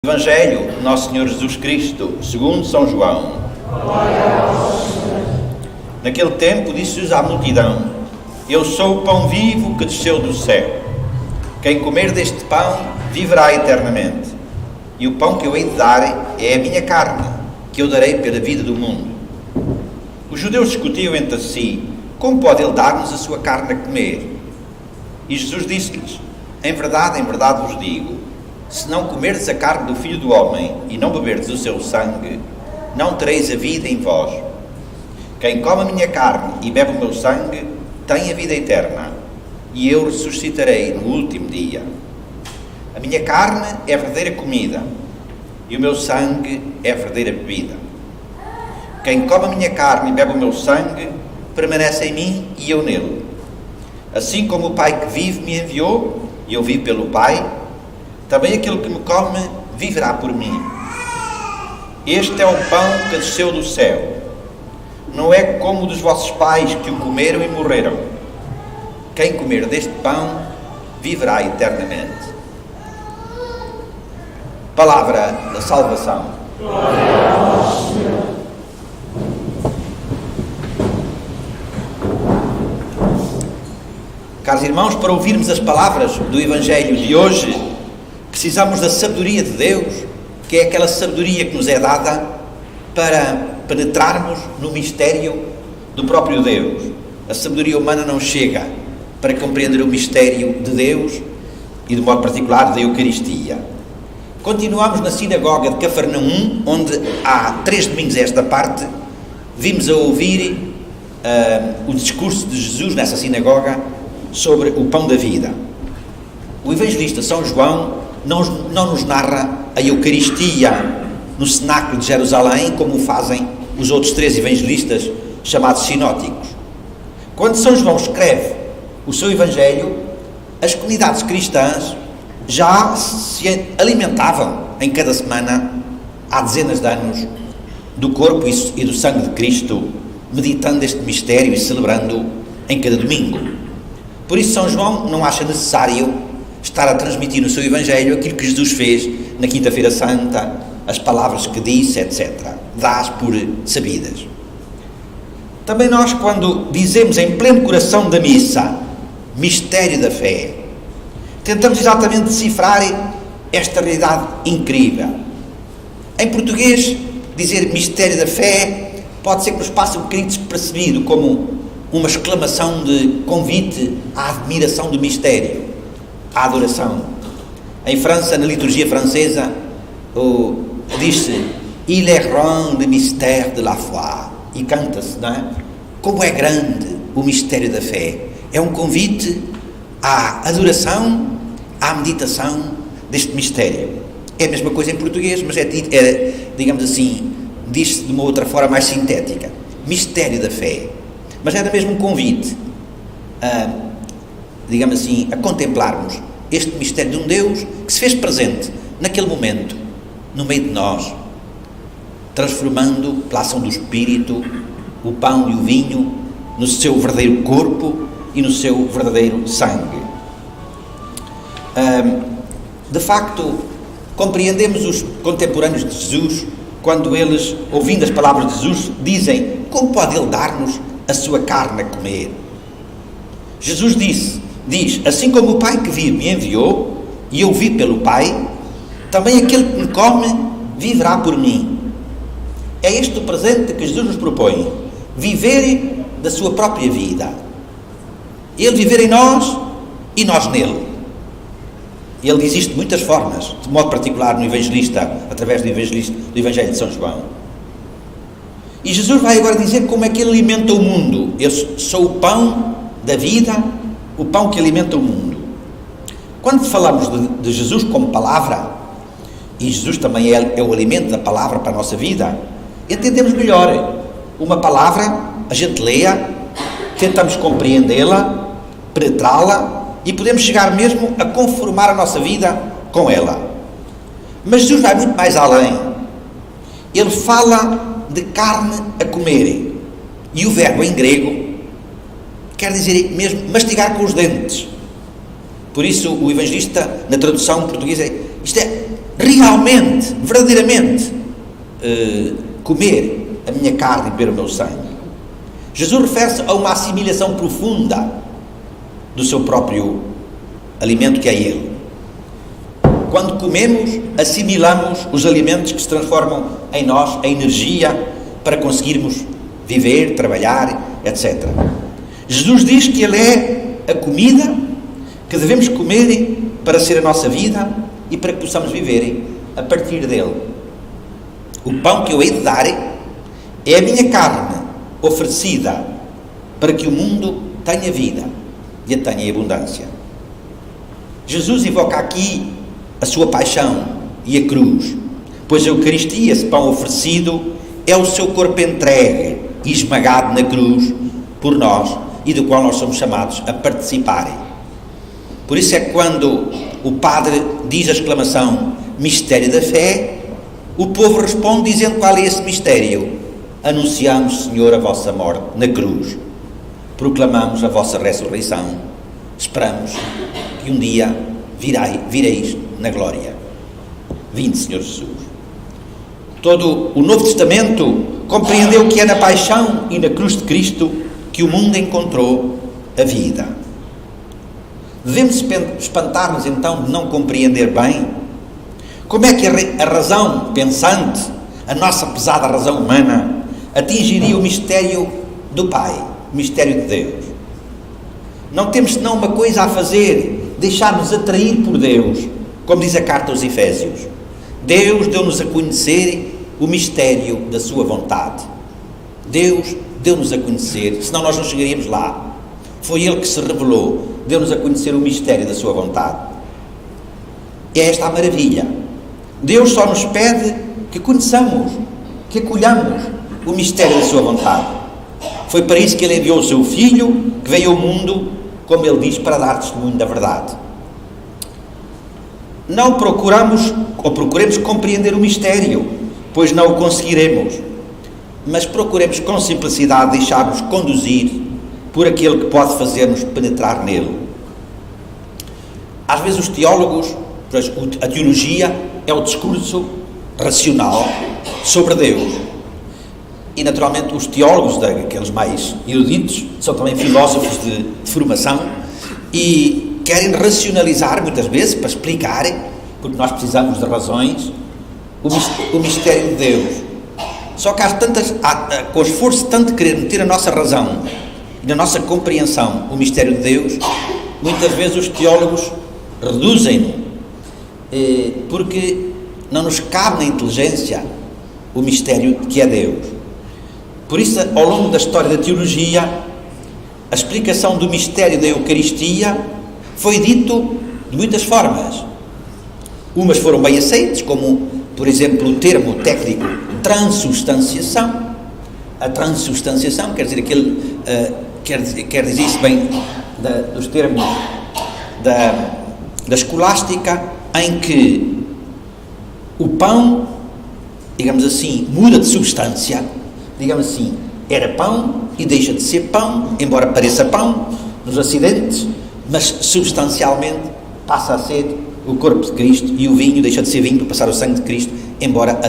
Evangelho de Nosso Senhor Jesus Cristo, segundo São João. Naquele tempo disse Jesus à multidão: Eu sou o pão vivo que desceu do céu. Quem comer deste pão viverá eternamente. E o pão que eu hei de dar é a minha carne, que eu darei pela vida do mundo. Os judeus discutiam entre si: Como pode ele dar-nos a sua carne a comer? E Jesus disse-lhes: em verdade vos digo, se não comerdes a carne do Filho do Homem e não beberdes o seu sangue, não tereis a vida em vós. Quem come a minha carne e bebe o meu sangue tem a vida eterna, e eu ressuscitarei no último dia. A minha carne é a verdadeira comida, e o meu sangue é a verdadeira bebida. Quem come a minha carne e bebe o meu sangue permanece em mim e eu nele. Assim como o Pai que vive me enviou, e eu vivo pelo Pai, também aquele que me come viverá por mim. Este é o pão que desceu do céu. Não é como o dos vossos pais que o comeram e morreram. Quem comer deste pão viverá eternamente. Palavra da salvação. Glória a vós, Senhor. Caros irmãos, para ouvirmos as palavras do Evangelho de hoje, precisamos da sabedoria de Deus, que é aquela sabedoria que nos é dada para penetrarmos no mistério do próprio Deus. A sabedoria humana não chega para compreender o mistério de Deus e, de modo particular, da Eucaristia. Continuamos na sinagoga de Cafarnaum, onde há 3 domingos a esta parte vimos a ouvir o discurso de Jesus nessa sinagoga sobre o pão da vida. O evangelista São João não nos narra a Eucaristia no cenáculo de Jerusalém, como fazem os outros 3 evangelistas chamados sinóticos. Quando São João escreve o seu Evangelho, as comunidades cristãs já se alimentavam em cada semana, há dezenas de anos, do corpo e do sangue de Cristo, meditando este mistério e celebrando em cada domingo. Por isso São João não acha necessário estar a transmitir no seu Evangelho aquilo que Jesus fez na Quinta-feira Santa, as palavras que disse, etc. Dá-as por sabidas. Também nós, quando dizemos em pleno coração da missa, mistério da fé, tentamos exatamente decifrar esta realidade incrível. Em português, dizer mistério da fé pode ser que nos passe um bocadinho despercebido, como uma exclamação de convite à admiração do mistério, à adoração. Em França, na liturgia francesa, diz-se Il est grand le mystère de la foi, e canta-se, não é? Como é grande o mistério da fé. É um convite à adoração, à meditação deste mistério. É a mesma coisa em português, mas digamos assim, diz-se de uma outra forma mais sintética. Mistério da fé. Mas era mesmo um convite digamos assim, a contemplarmos este mistério de um Deus que se fez presente naquele momento, no meio de nós, transformando pela ação do Espírito o pão e o vinho no seu verdadeiro corpo e no seu verdadeiro sangue. De facto, compreendemos os contemporâneos de Jesus quando eles, ouvindo as palavras de Jesus, dizem: como pode ele dar-nos a sua carne a comer? Jesus diz, assim como o Pai que vive me enviou, e eu vivo pelo Pai, também aquele que me come viverá por mim. É este o presente que Jesus nos propõe, viver da sua própria vida. Ele viver em nós e nós nele. Ele diz isto de muitas formas, de modo particular no evangelista, através do Evangelho de São João. E Jesus vai agora dizer como é que ele alimenta o mundo. Eu sou o pão da vida, o pão que alimenta o mundo. Quando falamos de Jesus como palavra, e Jesus também é o alimento da palavra para a nossa vida, entendemos melhor. Uma palavra, a gente lê-a, tentamos compreendê-la, penetrá-la, e podemos chegar mesmo a conformar a nossa vida com ela. Mas Jesus vai muito mais além. Ele fala de carne a comer, e o verbo em grego quer dizer mesmo mastigar com os dentes. Por isso o evangelista, na tradução portuguesa, Isto é realmente, verdadeiramente, comer a minha carne e beber o meu sangue. Jesus refere-se a uma assimilação profunda do seu próprio alimento, que é Ele. Quando comemos, assimilamos os alimentos que se transformam em nós, a energia para conseguirmos viver, trabalhar, etc. Jesus diz que Ele é a comida que devemos comer para ser a nossa vida e para que possamos viver a partir dele. O pão que eu hei de dar é a minha carne oferecida para que o mundo tenha vida e a tenha em abundância. Jesus invoca aqui a sua paixão e a cruz, pois a Eucaristia, esse pão oferecido, é o seu corpo entregue e esmagado na cruz por nós e do qual nós somos chamados a participarem. Por isso é que quando o Padre diz a exclamação mistério da fé, o povo responde dizendo qual é esse mistério. Anunciamos, Senhor, a vossa morte na cruz, proclamamos a vossa ressurreição, esperamos que um dia vireis na glória. Vinde, Senhor Jesus. Todo o Novo Testamento compreendeu que é na paixão e na cruz de Cristo que o mundo encontrou a vida. Devemos espantar-nos então de não compreender bem como é que a razão pensante, a nossa pesada razão humana, atingiria o mistério do Pai, o mistério de Deus. Não temos senão uma coisa a fazer: deixar-nos atrair por Deus, como diz a carta aos Efésios. Deus deu-nos a conhecer o mistério da sua vontade. Deus deu-nos a conhecer, senão nós não chegaríamos lá. Foi Ele que se revelou, deu-nos a conhecer o mistério da sua vontade. É esta a maravilha. Deus só nos pede que conheçamos, que acolhamos o mistério da sua vontade. Foi para isso que Ele enviou o seu Filho, que veio ao mundo, como Ele diz, para dar testemunho da verdade. Não procuremos compreender o mistério, pois não o conseguiremos, mas procuremos com simplicidade deixar-nos conduzir por aquele que pode fazer-nos penetrar nele. Às vezes os teólogos, a teologia é o discurso racional sobre Deus. E naturalmente os teólogos, aqueles mais eruditos, são também filósofos de formação e querem racionalizar muitas vezes para explicar, porque nós precisamos de razões, o mistério de Deus. Só que com o esforço de tanto querer meter a nossa razão e na nossa compreensão o mistério de Deus, muitas vezes os teólogos reduzem-no, porque não nos cabe na inteligência o mistério que é Deus. Por isso, ao longo da história da teologia, a explicação do mistério da Eucaristia foi dito de muitas formas. Umas foram bem aceitas, como, por exemplo, o termo técnico transubstanciação. A transubstanciação quer dizer quer dizer isso bem dos termos da escolástica, em que o pão, digamos assim, muda de substância. Digamos assim, era pão e deixa de ser pão, embora pareça pão nos acidentes, mas substancialmente passa a ser o corpo de Cristo, e o vinho deixa de ser vinho para passar o sangue de Cristo, embora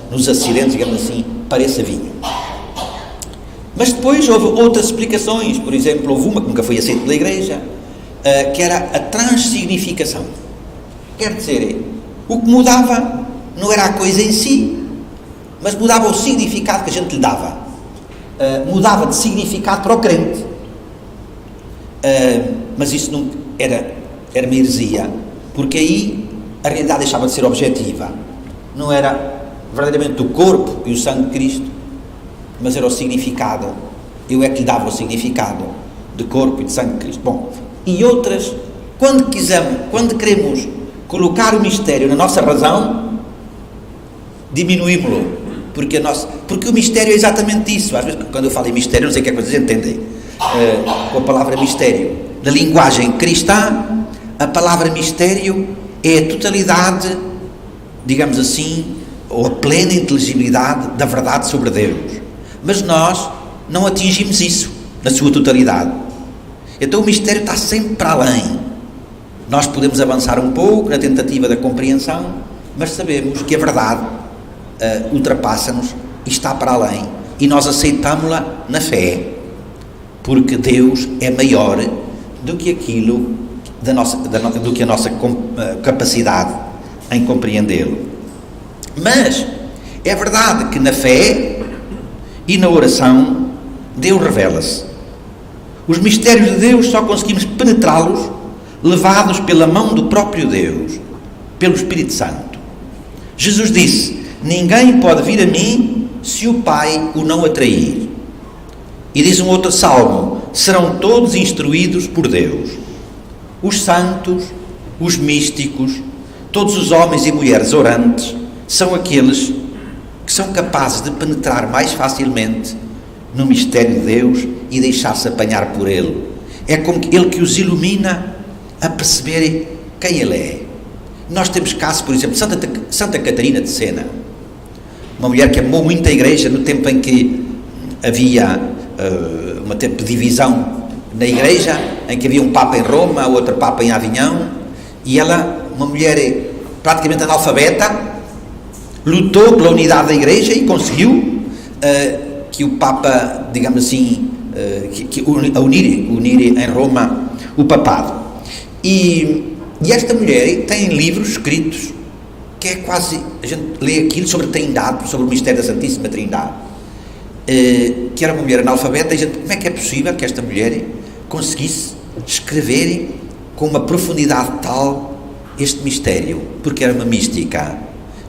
nos acidentes, digamos assim, pareça vinho. Mas depois houve outras explicações. Por exemplo, houve uma que nunca foi aceita pela Igreja, que era a transsignificação. Quer dizer, o que mudava não era a coisa em si, mas mudava o significado que a gente lhe dava. Mudava de significado para o crente. Mas isso não era uma heresia, porque aí a realidade deixava de ser objetiva. Não era verdadeiramente o corpo e o sangue de Cristo, mas era o significado. Eu é que lhe dava o significado de corpo e de sangue de Cristo. Bom, e outras, quando queremos colocar o mistério na nossa razão, diminuímos-lo. Porque o mistério é exatamente isso. Às vezes, quando eu falo em mistério, não sei o que é que vocês entendem com a palavra mistério. Na linguagem cristã, a palavra mistério é a totalidade, digamos assim, ou a plena inteligibilidade da verdade sobre Deus. Mas nós não atingimos isso na sua totalidade. Então o mistério está sempre para além. Nós podemos avançar um pouco na tentativa da compreensão, mas sabemos que a verdade ultrapassa-nos e está para além, e nós aceitamos-la na fé, porque Deus é maior do que aquilo do que a nossa capacidade em compreendê-lo. Mas é verdade que na fé e na oração Deus revela-se. Os mistérios de Deus só conseguimos penetrá-los levados pela mão do próprio Deus, pelo Espírito Santo. Jesus disse: ninguém pode vir a mim se o Pai o não atrair. E diz um outro salmo: serão todos instruídos por Deus. Os santos, os místicos, todos os homens e mulheres orantes são aqueles que são capazes de penetrar mais facilmente no mistério de Deus e deixar-se apanhar por Ele. É como Ele que os ilumina a perceberem quem Ele é. Nós temos casos, por exemplo, Santa Catarina de Sena, uma mulher que amou muito a igreja no tempo em que havia uma tempo de divisão na igreja, em que havia um Papa em Roma, outro Papa em Avignon, e ela, uma mulher praticamente analfabeta, lutou pela unidade da igreja e conseguiu que o Papa, digamos assim, unir em Roma o papado. E esta mulher tem livros escritos que é quase, a gente lê aquilo sobre a Trindade, sobre o mistério da Santíssima Trindade, que era uma mulher analfabeta, e a gente, como é que é possível que esta mulher conseguisse escrever com uma profundidade tal este mistério? Porque era uma mística,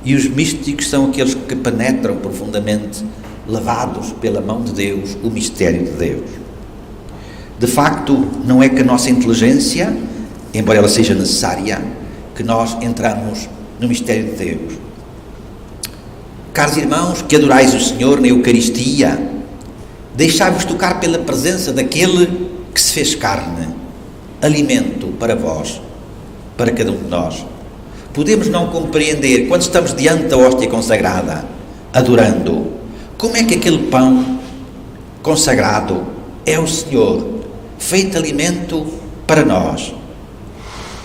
e os místicos são aqueles que penetram profundamente, levados pela mão de Deus, o mistério de Deus. De facto, não é que a nossa inteligência, embora ela seja necessária, que nós entramos no mistério de Deus. Caros irmãos, que adorais o Senhor na Eucaristia, deixai-vos tocar pela presença daquele que se fez carne, alimento para vós, para cada um de nós. Podemos não compreender, quando estamos diante da hóstia consagrada, adorando, como é que aquele pão consagrado é o Senhor, feito alimento para nós.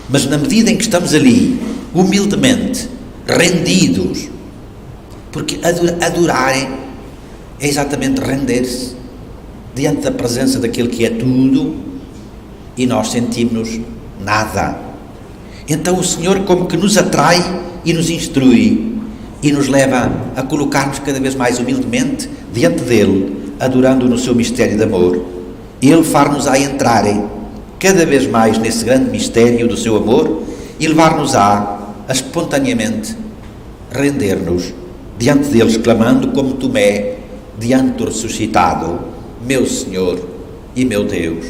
Mas na medida em que estamos ali, humildemente, rendidos, porque adorar é exatamente render-se diante da presença daquele que é tudo, e nós sentimos-nos nada. Então o Senhor como que nos atrai e nos instrui e nos leva a colocar-nos cada vez mais humildemente diante dele, adorando no seu mistério de amor. Ele far-nos a entrarem cada vez mais nesse grande mistério do seu amor e levar-nos a espontaneamente render-nos diante deles, clamando como Tomé diante do ressuscitado: meu Senhor e meu Deus.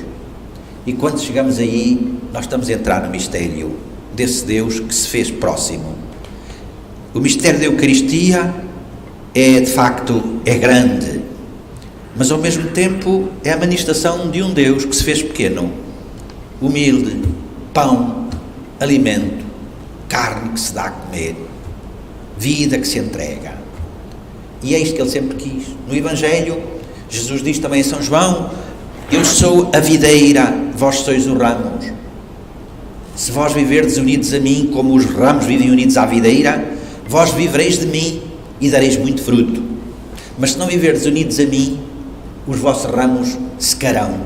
E quando chegamos aí, nós estamos a entrar no mistério desse Deus que se fez próximo. O mistério da Eucaristia de facto é grande, mas ao mesmo tempo é a manifestação de um Deus que se fez pequeno, humilde, pão, alimento, carne que se dá a comer, vida que se entrega. E é isto que ele sempre quis. No Evangelho, Jesus diz também a São João: eu sou a videira, vós sois os ramos. Se vós viverdes unidos a mim, como os ramos vivem unidos à videira, vós vivereis de mim e dareis muito fruto. Mas se não viverdes unidos a mim, os vossos ramos secarão,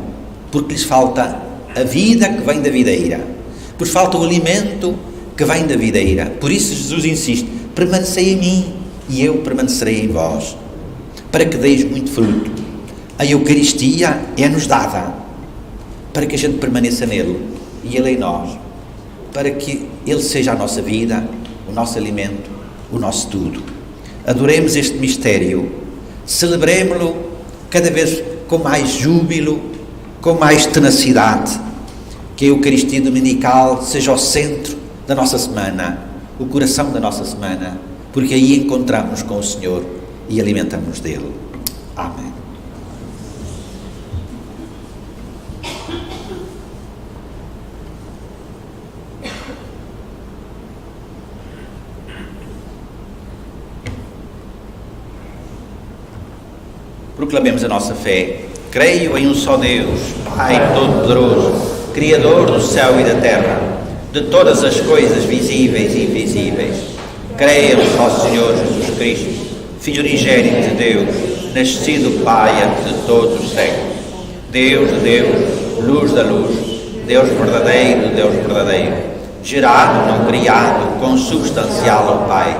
porque lhes falta a vida que vem da videira, pois falta o alimento que vem da videira. Por isso Jesus insiste: permanecei em mim e eu permanecerei em vós, para que deis muito fruto. A Eucaristia é-nos dada para que a gente permaneça nele e ele em nós, para que ele seja a nossa vida, o nosso alimento, o nosso tudo. Adoremos este mistério, celebremo-lo cada vez com mais júbilo, com mais tenacidade. Que a Eucaristia Dominical seja o centro da nossa semana, o coração da nossa semana, porque aí encontramos com o Senhor e alimentamos dele. Amém. Proclamemos a nossa fé. Creio em um só Deus, Pai Todo-Poderoso, Criador do céu e da terra, de todas as coisas visíveis e invisíveis. Creio no nosso Senhor Jesus Cristo, Filho unigênito de Deus, nascido Pai antes de todos os séculos. Deus de Deus, luz da luz, Deus verdadeiro de Deus verdadeiro, gerado, não criado, consubstancial ao Pai.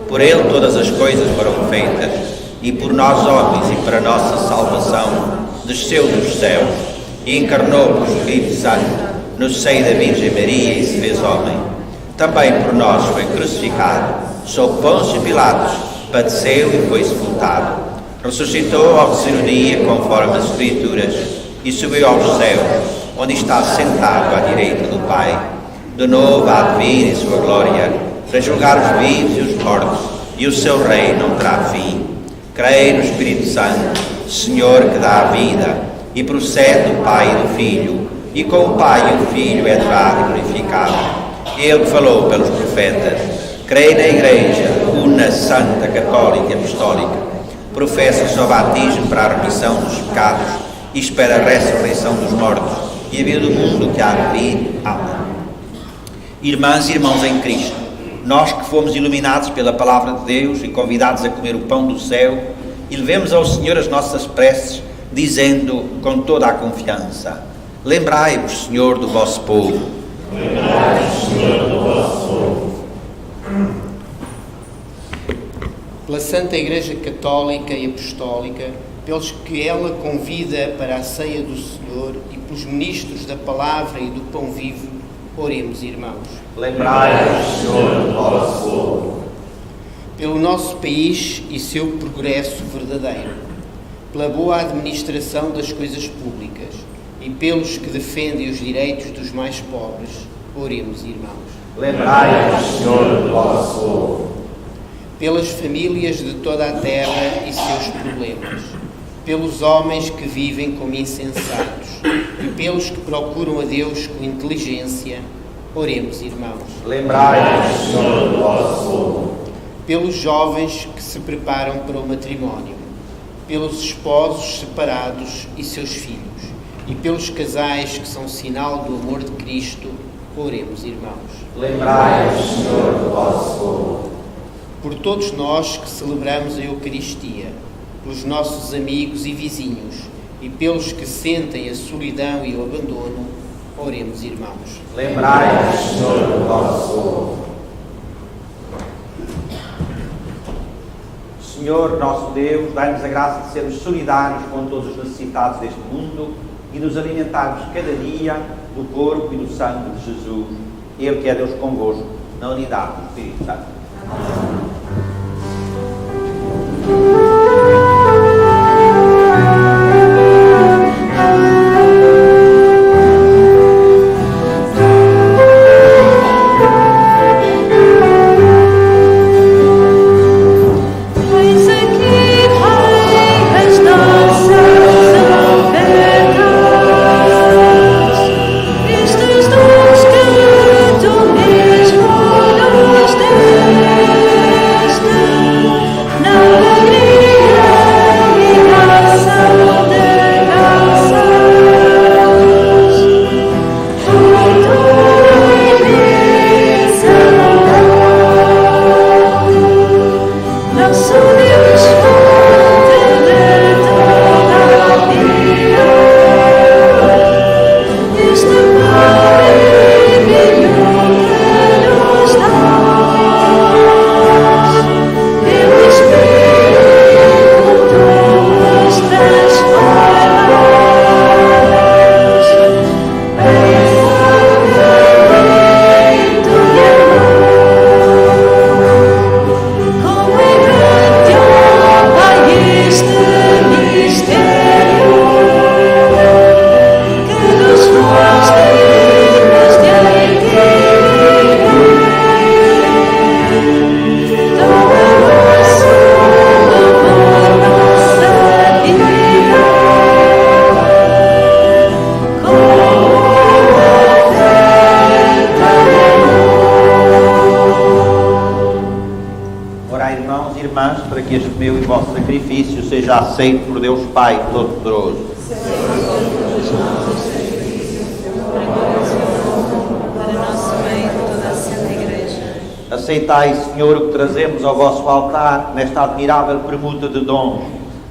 Por Ele todas as coisas foram feitas, e por nós homens e para nossa salvação desceu dos céus e encarnou pelo Espírito Santo no seio da Virgem Maria e se fez homem. Também por nós foi crucificado, sob Pôncio Pilatos, padeceu e foi sepultado. Ressuscitou ao terceiro dia, conforme as Escrituras, e subiu aos céus, onde está sentado à direita do Pai. De novo há de vir em sua glória, para julgar os vivos e os mortos, e o seu reino não terá fim. Creio no Espírito Santo, Senhor que dá a vida, e procede do Pai e do Filho, e com o Pai e o Filho é adorado e glorificado. Ele que falou pelos profetas. Creio na Igreja, una, santa, católica e apostólica. Professo o seu batismo para a remissão dos pecados e espera a ressurreição dos mortos e a vida do mundo que há de vir. Amém. Irmãs e irmãos em Cristo, nós que fomos iluminados pela palavra de Deus e convidados a comer o pão do céu, elevemos ao Senhor as nossas preces, dizendo com toda a confiança: lembrai-vos, Senhor, do vosso povo. Lembrai-vos, Senhor, do vosso povo. Pela Santa Igreja Católica e Apostólica, pelos que ela convida para a ceia do Senhor e pelos ministros da palavra e do pão vivo, oremos, irmãos. Lembrai-vos, Senhor, do vosso povo. Pelo nosso país e seu progresso verdadeiro, pela boa administração das coisas públicas e pelos que defendem os direitos dos mais pobres, oremos, irmãos. Lembrai-vos, Senhor, do vosso povo. Pelas famílias de toda a terra e seus problemas, pelos homens que vivem como insensatos e pelos que procuram a Deus com inteligência, oremos, irmãos. Lembrai-vos, Senhor, do vosso povo. Pelos jovens que se preparam para o matrimónio, pelos esposos separados e seus filhos, e pelos casais que são sinal do amor de Cristo, oremos, irmãos. Lembrai-vos, Senhor, do vosso povo. Por todos nós que celebramos a Eucaristia, pelos nossos amigos e vizinhos, e pelos que sentem a solidão e o abandono, oremos, irmãos. Lembrai-vos, Senhor, do vosso povo. Senhor, nosso Deus, dai-nos a graça de sermos solidários com todos os necessitados deste mundo e nos alimentarmos cada dia do corpo e do sangue de Jesus, Ele que é Deus convosco, na unidade do Espírito Santo. Amém. Seja aceito por Deus Pai Todo-Poderoso. Para nosso bem Aceitai, Senhor, o que trazemos ao vosso altar nesta admirável permuta de dons,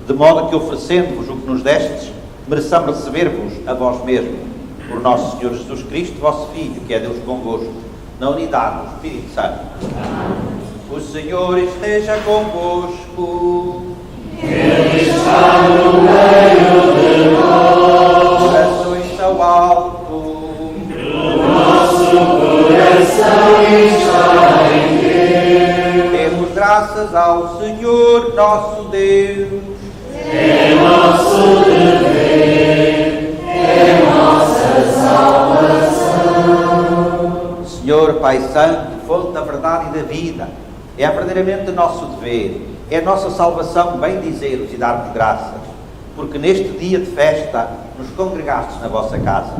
de modo que, oferecendo-vos o que nos destes, mereçamos receber-vos a vós mesmos, por nosso Senhor Jesus Cristo, vosso Filho, que é Deus convosco, na unidade do Espírito Santo. O Senhor esteja convosco. Ele está no meio de nós. Corações ao alto. O nosso coração está em Deus. Demos graças ao Senhor nosso Deus. É nosso dever, é nossa salvação. Senhor Pai Santo, fonte da verdade e da vida, é verdadeiramente nosso dever, é a nossa salvação bem dizer-vos e dar-vos graças, porque neste dia de festa nos congregastes na vossa casa.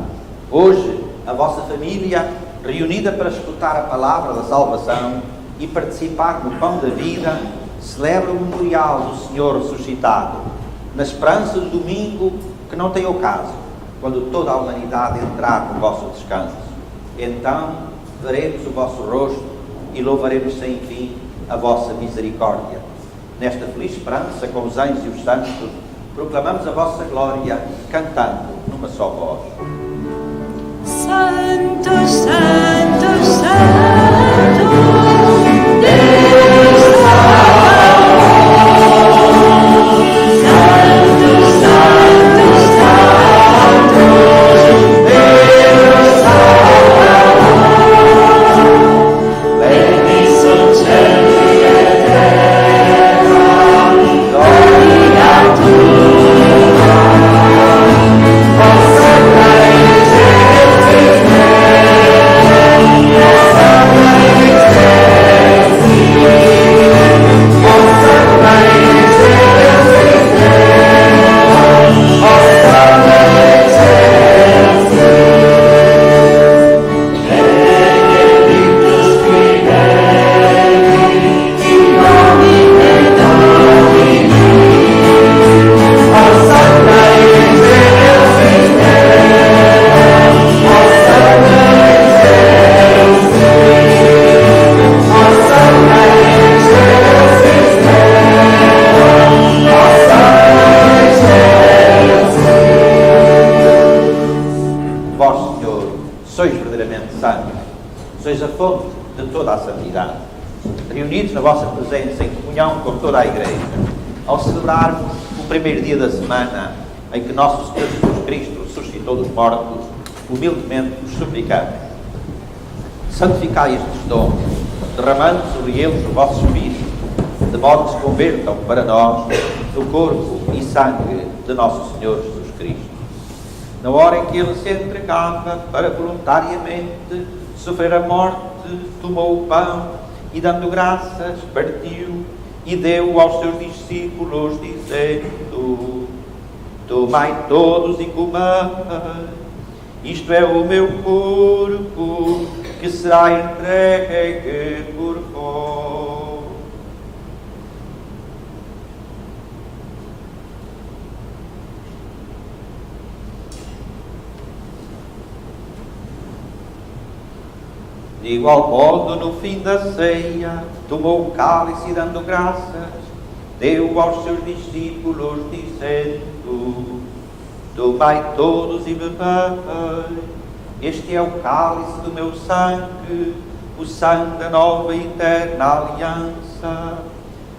Hoje, a vossa família, reunida para escutar a palavra da salvação e participar no pão da vida, celebra o memorial do Senhor ressuscitado, na esperança do domingo que não tem ocaso, quando toda a humanidade entrar no vosso descanso. Então veremos o vosso rosto e louvaremos sem fim a vossa misericórdia. Nesta feliz esperança, com os anjos e os santos, proclamamos a vossa glória, cantando numa só voz. Santo, Santo, Santo, Deus sois a fonte de toda a santidade. Reunidos na vossa presença, em comunhão com toda a Igreja, ao celebrarmos o primeiro dia da semana em que nosso Senhor Jesus Cristo ressuscitou dos mortos, humildemente vos suplicamos: santificai estes dons, derramando sobre eles o vosso Espírito, de modo que se convertam para nós no corpo e sangue de nosso Senhor Jesus Cristo. Na hora em que Ele se entregava para voluntariamente sofrer a morte, tomou o pão e, dando graças, partiu e deu aos seus discípulos, dizendo: tomai todos e comei, isto é o meu corpo, que será entregue por vós. De igual modo, no fim da ceia, tomou o cálice e, dando graças, deu aos seus discípulos, dizendo: tomai todos e bebei, este é o cálice do meu sangue, o sangue da nova e eterna aliança,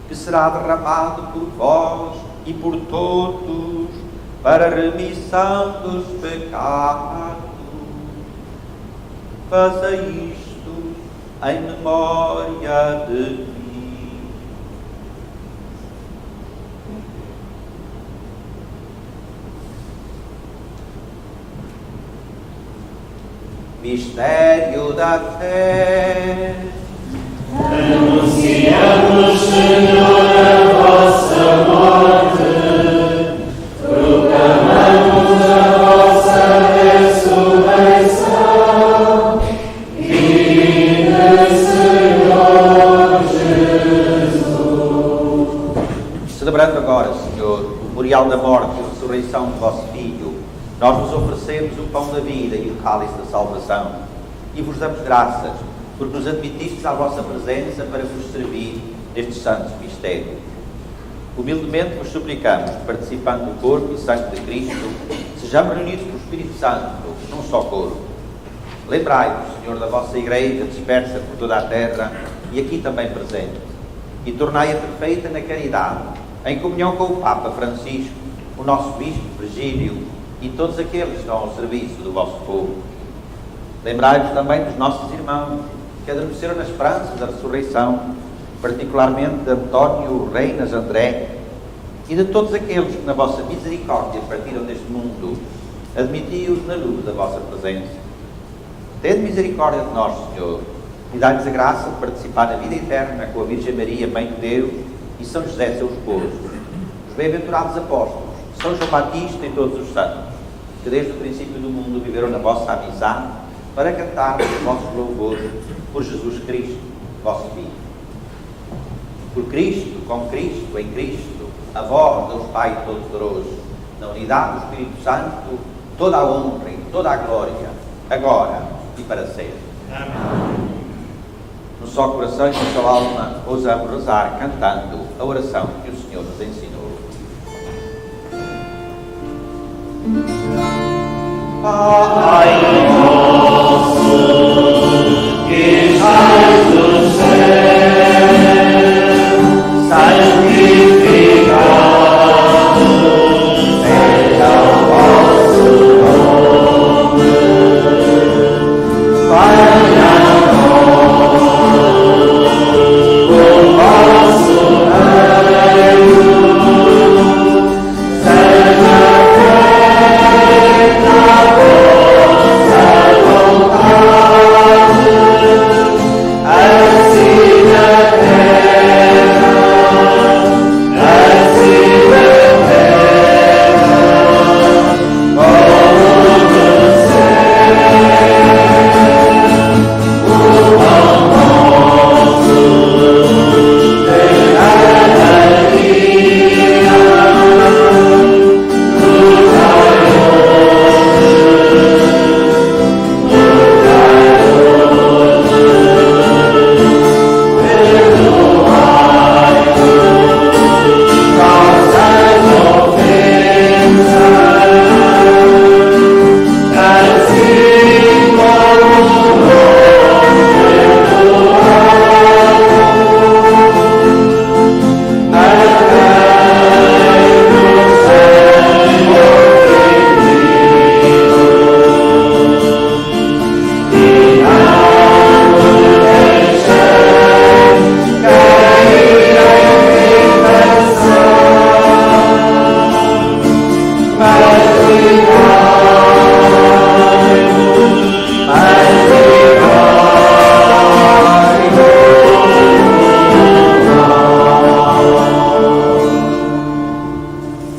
que será derramado por vós e por todos, para a remissão dos pecados. Faça isto em memória de mim. Mistério da fé. Anunciamos, Senhor, a vossa morte, proclamamos a vossa ressurreição. Viva, Senhor Jesus. Celebrando agora, Senhor, o memorial da morte e ressurreição do vosso Filho, nós vos oferecemos o pão da vida e o cálice da salvação, e vos damos graças porque nos admitistes à vossa presença para vos servir nestes santos mistérios. Humildemente vos suplicamos, participando do corpo e sangue de Cristo, sejamos reunidos pelo Espírito Santo num só corpo. Lembrai-vos, Senhor, da vossa Igreja dispersa por toda a terra e aqui também presente, e tornai-a perfeita na caridade, em comunhão com o Papa Francisco, o nosso Bispo Virgílio e todos aqueles que estão ao serviço do vosso povo. Lembrai-vos também dos nossos irmãos que adormeceram na esperança da ressurreição, particularmente de António Reinas André e de todos aqueles que na vossa misericórdia partiram deste mundo. Admiti-os na luz da vossa presença. Tende misericórdia de nós, Senhor, e dai-nos a graça de participar na vida eterna com a Virgem Maria, Mãe de Deus, e São José, seu esposo, os bem-aventurados apóstolos, São João Batista e todos os santos, que desde o princípio do mundo viveram na vossa amizade, para cantar os vossos louvores por Jesus Cristo, vosso Filho. Por Cristo, com Cristo, em Cristo, a vós, Deus Pai Todo-Poderoso, na unidade do Espírito Santo, toda a honra e toda a glória, agora e para sempre. Amém. No só coração e na sua alma, ousamos rezar cantando a oração que o Senhor nos ensinou. Pai nosso, que estás no céu, santificado seja o vosso nome. Venha a nós o vosso reino, seja feita a vossa vontade, assim na terra, assim na terra, como no céu. O pão nosso de cada dia nos dai nossas ofensas, assim como nós perdoamos a quem nos tem ofendido, e não nos deixeis cair em tentação,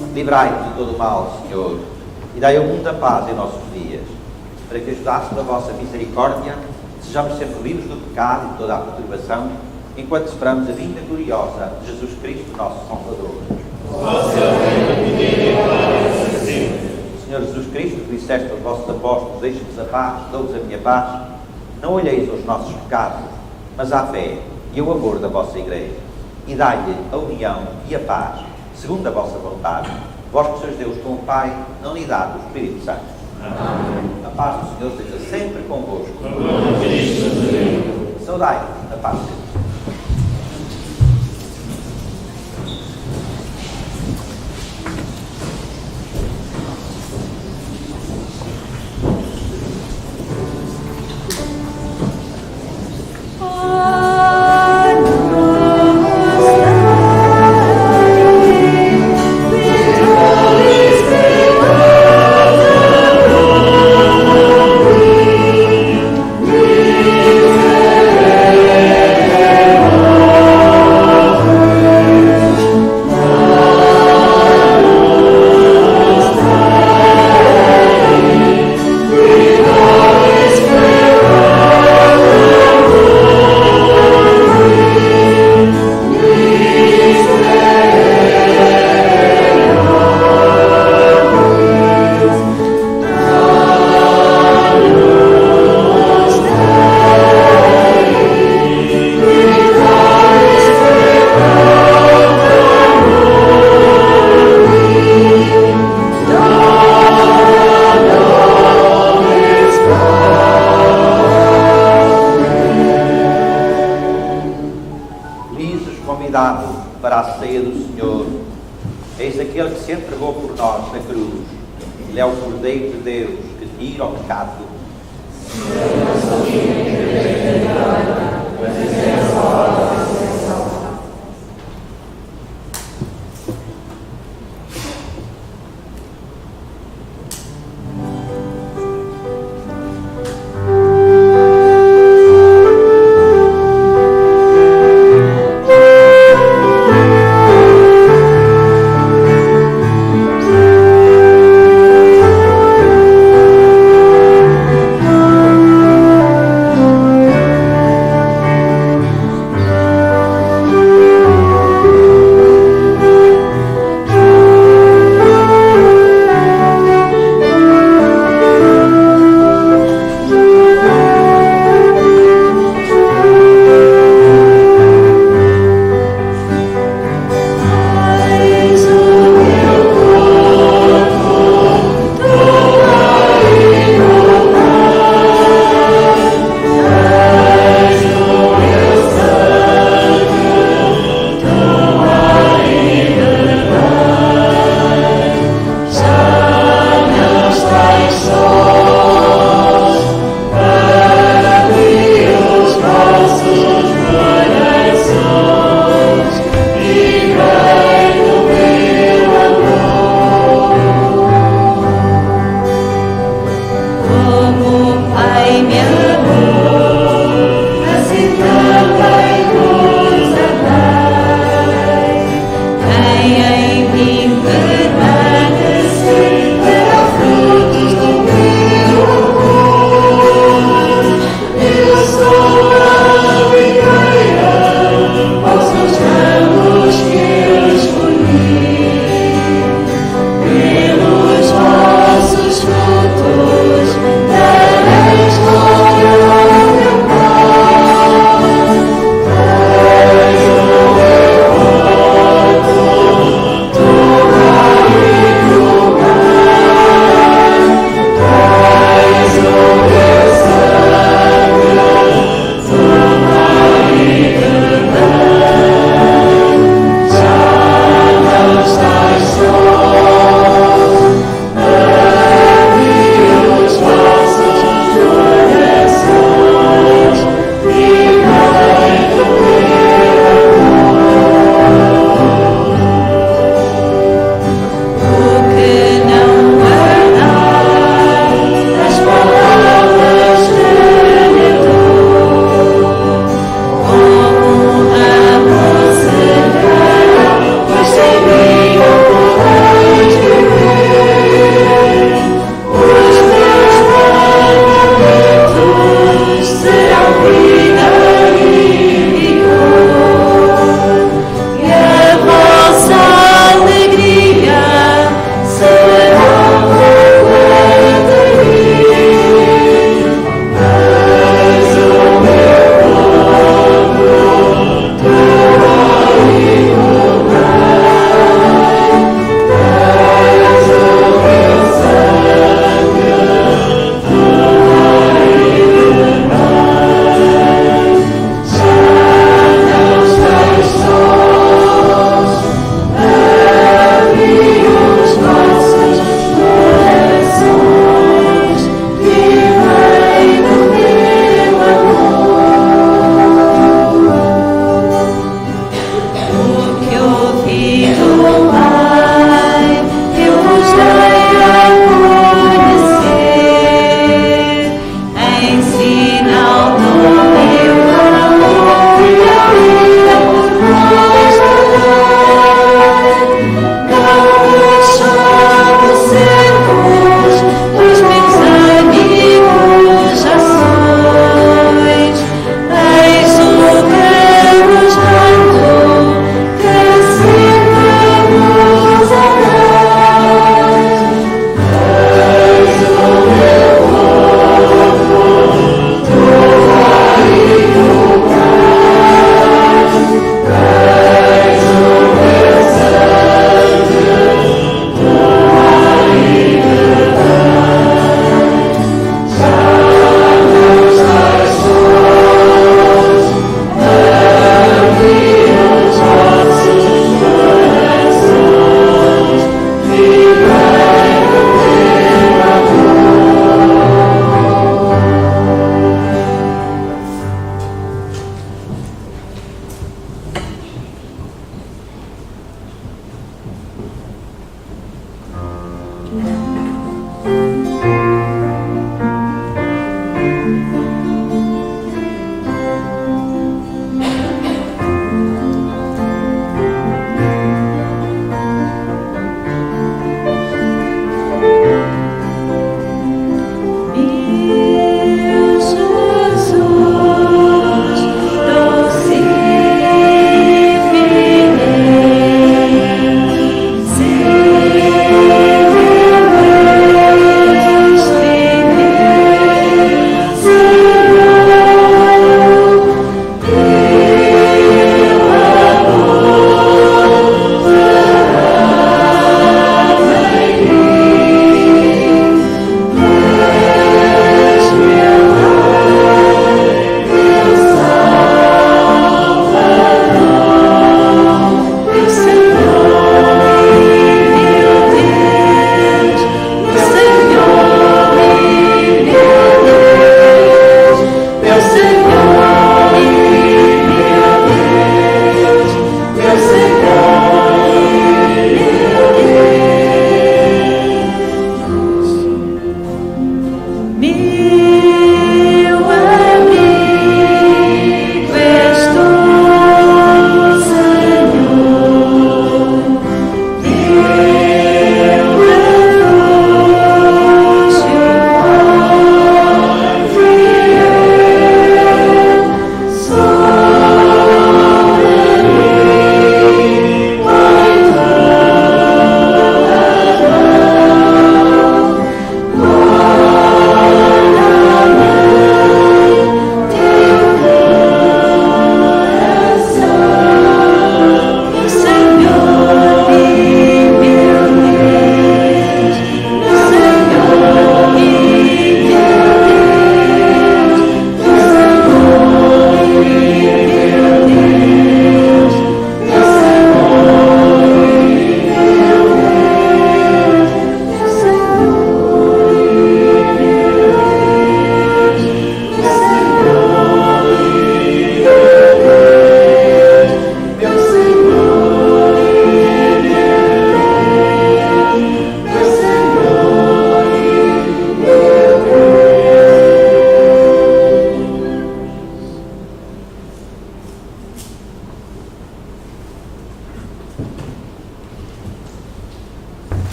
mas livrai-nos de todo o mal, Senhor, e dai ao mundo a paz em nossos dias, para que, ajudados da vossa misericórdia, sejamos sempre livres do pecado e de toda a perturbação, enquanto esperamos a vinda gloriosa de Jesus Cristo, nosso Salvador. Senhor Jesus Cristo, que disseste aos vossos apóstolos: deixe-vos a paz, dou-vos a minha paz, não olheis aos nossos pecados, mas à fé e ao amor da vossa Igreja, e dai-lhe a união e a paz, segundo a vossa vontade, vós que sois Deus com o Pai, na unidade do Espírito Santo. Amém. A paz do Senhor seja sempre convosco. Saudai a paz de Deus. Amen. para a ceia do Senhor. Eis aquele que se entregou por nós na cruz. Ele é o Cordeiro de Deus que tira o pecado do mundo.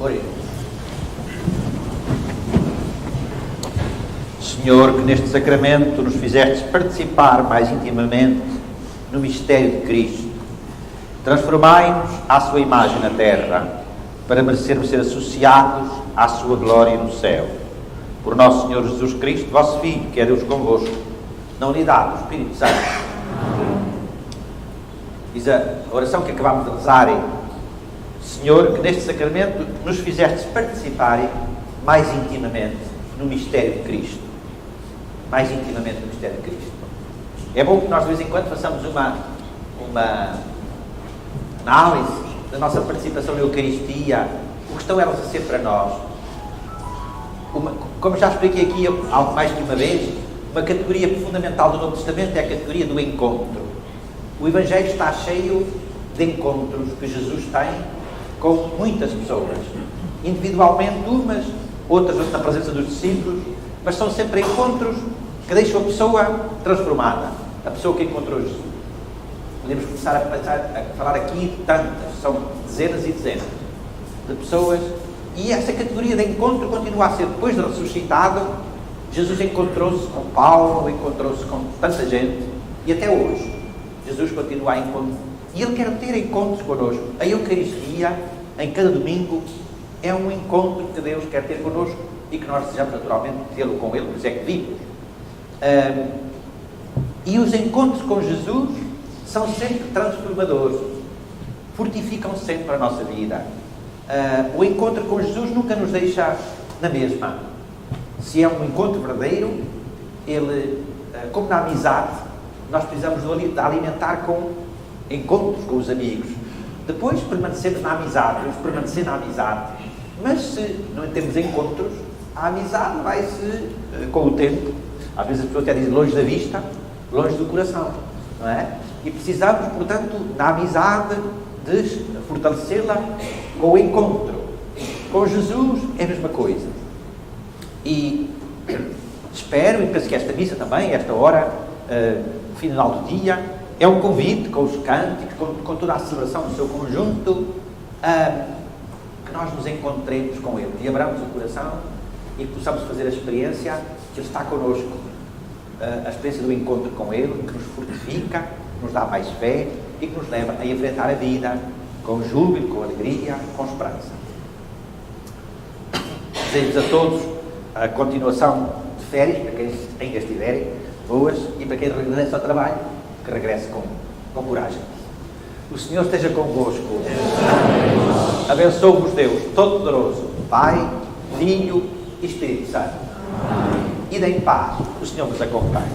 Oremos. Senhor, que neste sacramento nos fizestes participar mais intimamente no mistério de Cristo, transformai-nos à sua imagem na terra, para merecermos ser associados à sua glória no céu. Por nosso Senhor Jesus Cristo, vosso Filho, que é Deus convosco, na unidade do Espírito Santo. Diz a oração que acabámos de rezar: Senhor, que neste sacramento nos fizestes participar mais intimamente no mistério de Cristo. Mais intimamente no mistério de Cristo. É bom que nós de vez em quando façamos uma análise da nossa participação na Eucaristia, o que estão elas a ser para nós. Como já expliquei aqui algo mais que uma vez, uma categoria fundamental do Novo Testamento é a categoria do encontro. O Evangelho está cheio de encontros que Jesus tem com muitas pessoas, individualmente umas, outras na presença dos discípulos, mas são sempre encontros que deixam a pessoa transformada, a pessoa que encontrou Jesus. Podemos começar a falar aqui de tantas, são dezenas e dezenas de pessoas, e essa categoria de encontro continua a ser, depois de ressuscitado, Jesus encontrou-se com Paulo, encontrou-se com tanta gente, e até hoje, Jesus continua a encontrar, e Ele quer ter encontros connosco. A Eucaristia, em cada domingo, é um encontro que Deus quer ter connosco e que nós desejamos naturalmente tê-lo com Ele, por isso é que vimos. E os encontros com Jesus são sempre transformadores, fortificam sempre a nossa vida. O encontro com Jesus nunca nos deixa na mesma. Se é um encontro verdadeiro, ele, como na amizade, nós precisamos de alimentar com encontros com os amigos. Depois permanecemos na amizade, vamos permanecer na amizade. Mas se não temos encontros, a amizade vai-se, com o tempo, às vezes a pessoa até diz longe da vista, longe do coração, não é? E precisamos, portanto, na amizade, de fortalecê-la com o encontro. Com Jesus é a mesma coisa. E espero, e penso que esta missa também, esta hora, final do dia, é um convite com os cânticos, com toda a celebração do seu conjunto, que nós nos encontremos com Ele, que abramos o coração e que possamos fazer a experiência que Ele está connosco, a experiência do encontro com Ele, que nos fortifica, que nos dá mais fé e que nos leva a enfrentar a vida com júbilo, com alegria, com esperança. Desejo-vos a todos a continuação de férias, para quem ainda estiverem, boas, e para quem regressa ao trabalho, que regresse com coragem. O Senhor esteja convosco. Abençoe-vos Deus Todo-Poderoso, Pai, Filho e Espírito Santo. E dê em paz. O Senhor vos acompanhe.